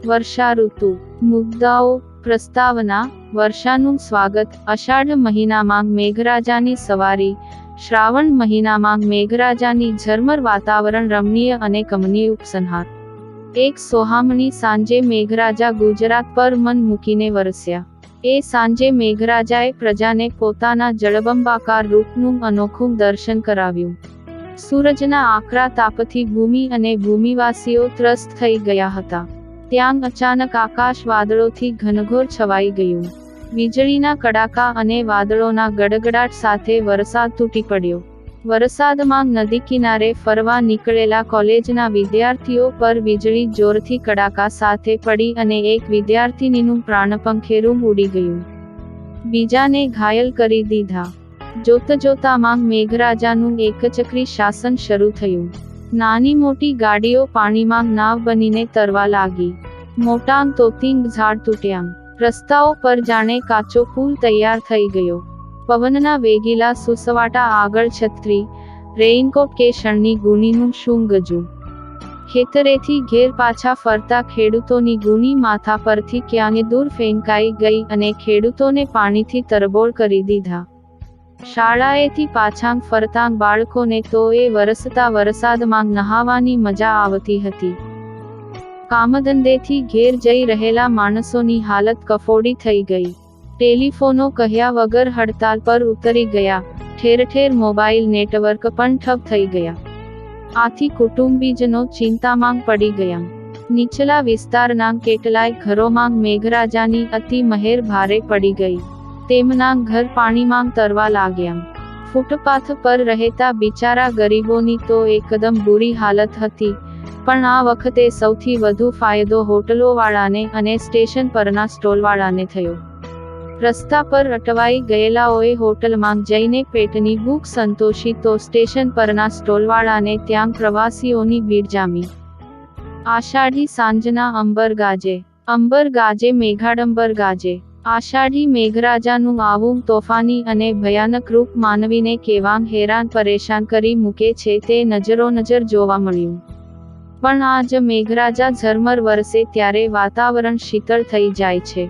વર્ષા ઋતુ મુદ્દાઓ પ્રસ્તાવના વર્ષાનું સ્વાગત અષાઢ મહિનામાં મેઘરાજાની સવારી શ્રાવણ મહિનામાં મેઘરાજાની ઝરમર વાતાવરણ રમણીય અને કમનીય ઉપસંહાર એક સોહામણી સાંજે મેઘરાજા ગુજરાત પર મન મૂકીને વરસ્યા એ સાંજે મેઘરાજાએ પ્રજાને પોતાના જળબંબાકાર રૂપનું અનોખું દર્શન કરાવ્યું સૂરજના આકરા તાપથી ભૂમિ અને ભૂમિવાસીઓ ત્રસ્ત થઈ ગયા હતા ત્યાં અચાનક આકાશ વાદળોથી ઘનઘોર છવાઈ ગયું વીજળીના કડાકા અને વાદળોના ગડગડાટ સાથે વરસાદ તૂટી પડ્યો વરસાદમાં નદી કિનારે ફરવા નીકળેલા કોલેજના વિદ્યાર્થીઓ પર વીજળી જોરથી કડાકા સાથે પડી અને એક વિદ્યાર્થિનીનું પ્રાણપંખેરું ઉડી ગયું બીજાને ઘાયલ કરી દીધા જોતજોતામાં મેઘરાજાનું એકચક્રી શાસન શરૂ થયું નાની મોટી ગાડીઓ પાણીમાં નાવ બનીને તરવા લાગી મોટાંગ તોતિંગ ઝાડ તૂટ્યાં રસ્તાઓ પર જાણે કાચો પુલ તૈયાર થઈ ગયો પવનના વેગીલા સુસવાટા આગળ છત્રી રેઇનકોટ કે શણની ગુણીનું શું ગજું ખેતરેથી ઘેર પાછા ફરતા ખેડૂતોની ગુણી માથા પરથી ક્યાંય દૂર ફેંકાઈ ગઈ અને ખેડૂતોને પાણીથી તરબોળ કરી દીધા શાળાએથી પાછાં ફરતાં બાળકોને તો એ વરસતા વરસાદમાં નહાવાની મજા આવતી હતી કામધંધેથી ઘેર જઈ રહેલા માણસોની હાલત કફોડી થઈ ગઈ ટેલિફોનો કહ્યા વગર હડતાલ પર ઉતરી ગયા ઠેર ઠેર મોબાઈલ નેટવર્ક પણ ઠપ થઈ ગયા આથી કુટુંબીજનો ચિંતામાં પડી ગયા નીચલા વિસ્તારના કેટલાય ઘરોમાં મેઘરાજાની અતિ મહેર ભારે પડી ગઈ તેમના ઘર પાણીમાં તરવા લાગ્યા ફૂટપાથ પર રહેતા બિચારા ગરીબોની તો એકદમ બુરી હાલત હતી પણ આ વખતે સૌથી વધુ ફાયદો હોટલોવાળાને અને સ્ટેશન પરના સ્ટોલવાળાને થયો રસ્તા પર અટવાઈ ગયેલાઓએ હોટલમાં જઈને પેટની ભૂખ સંતોષી તો સ્ટેશન પરના સ્ટોલવાળાને ત્યાં પ્રવાસીઓની ભીડ જામી આષાઢી સાંજના અંબર ગાજે મેઘાડંબર ગાજે આષાઢી મેઘરાજાનું આવું તોફાની અને ભયાનક રૂપ માનવીને કેવાં હેરાન પરેશાન કરી મૂકે છે તે નજરોનજર જોવા મળ્યું પણ આજ મેઘરાજા ઝરમર વરસે ત્યારે વાતાવરણ શીતળ થઈ જાય છે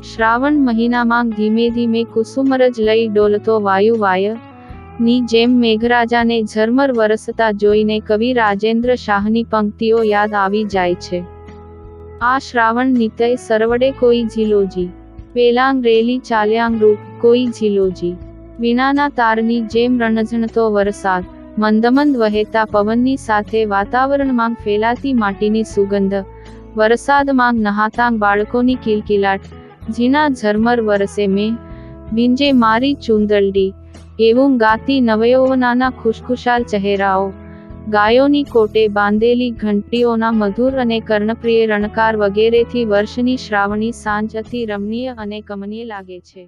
શ્રાવણ મહિનામાં ધીમે ધીમે કુસુમરજ લઈ ડોલતો વાયુ ની જેમ મેઘરાજાને ઝરમર વરસતા જોઈને કવિ રાજેન્દ્ર શાહની પંક્તિઓ યાદ આવી જાય છે આ શ્રાવણ નિતય સરવડે કોઈ ઝીલોજી પેલાંગ રેલી ચાલ્યાંગ રૂપ કોઈ ઝીલોજી વીણાના તારની જેમ રણઝણતો વરસાદ મંદમંદ વહેતા પવનની સાથે વાતાવરણમાં ફેલાતી માટીની સુગંધ વરસાદમાં નહાતાં બાળકોની કિલકિલાટ ઝીણા ઝરમર વરસે મેં ભીંજે મારી ચૂંદલડી એવું ગાતી નવયૌવનાના ખુશખુશાલ ચહેરાઓ ગાયોની કોટે બાંધેલી ઘંટીઓના મધુર અને કર્ણપ્રિય રણકાર વગેરેથી વર્ષની શ્રાવણી સાંજ અતિ રમણીય અને કમનીય લાગે છે।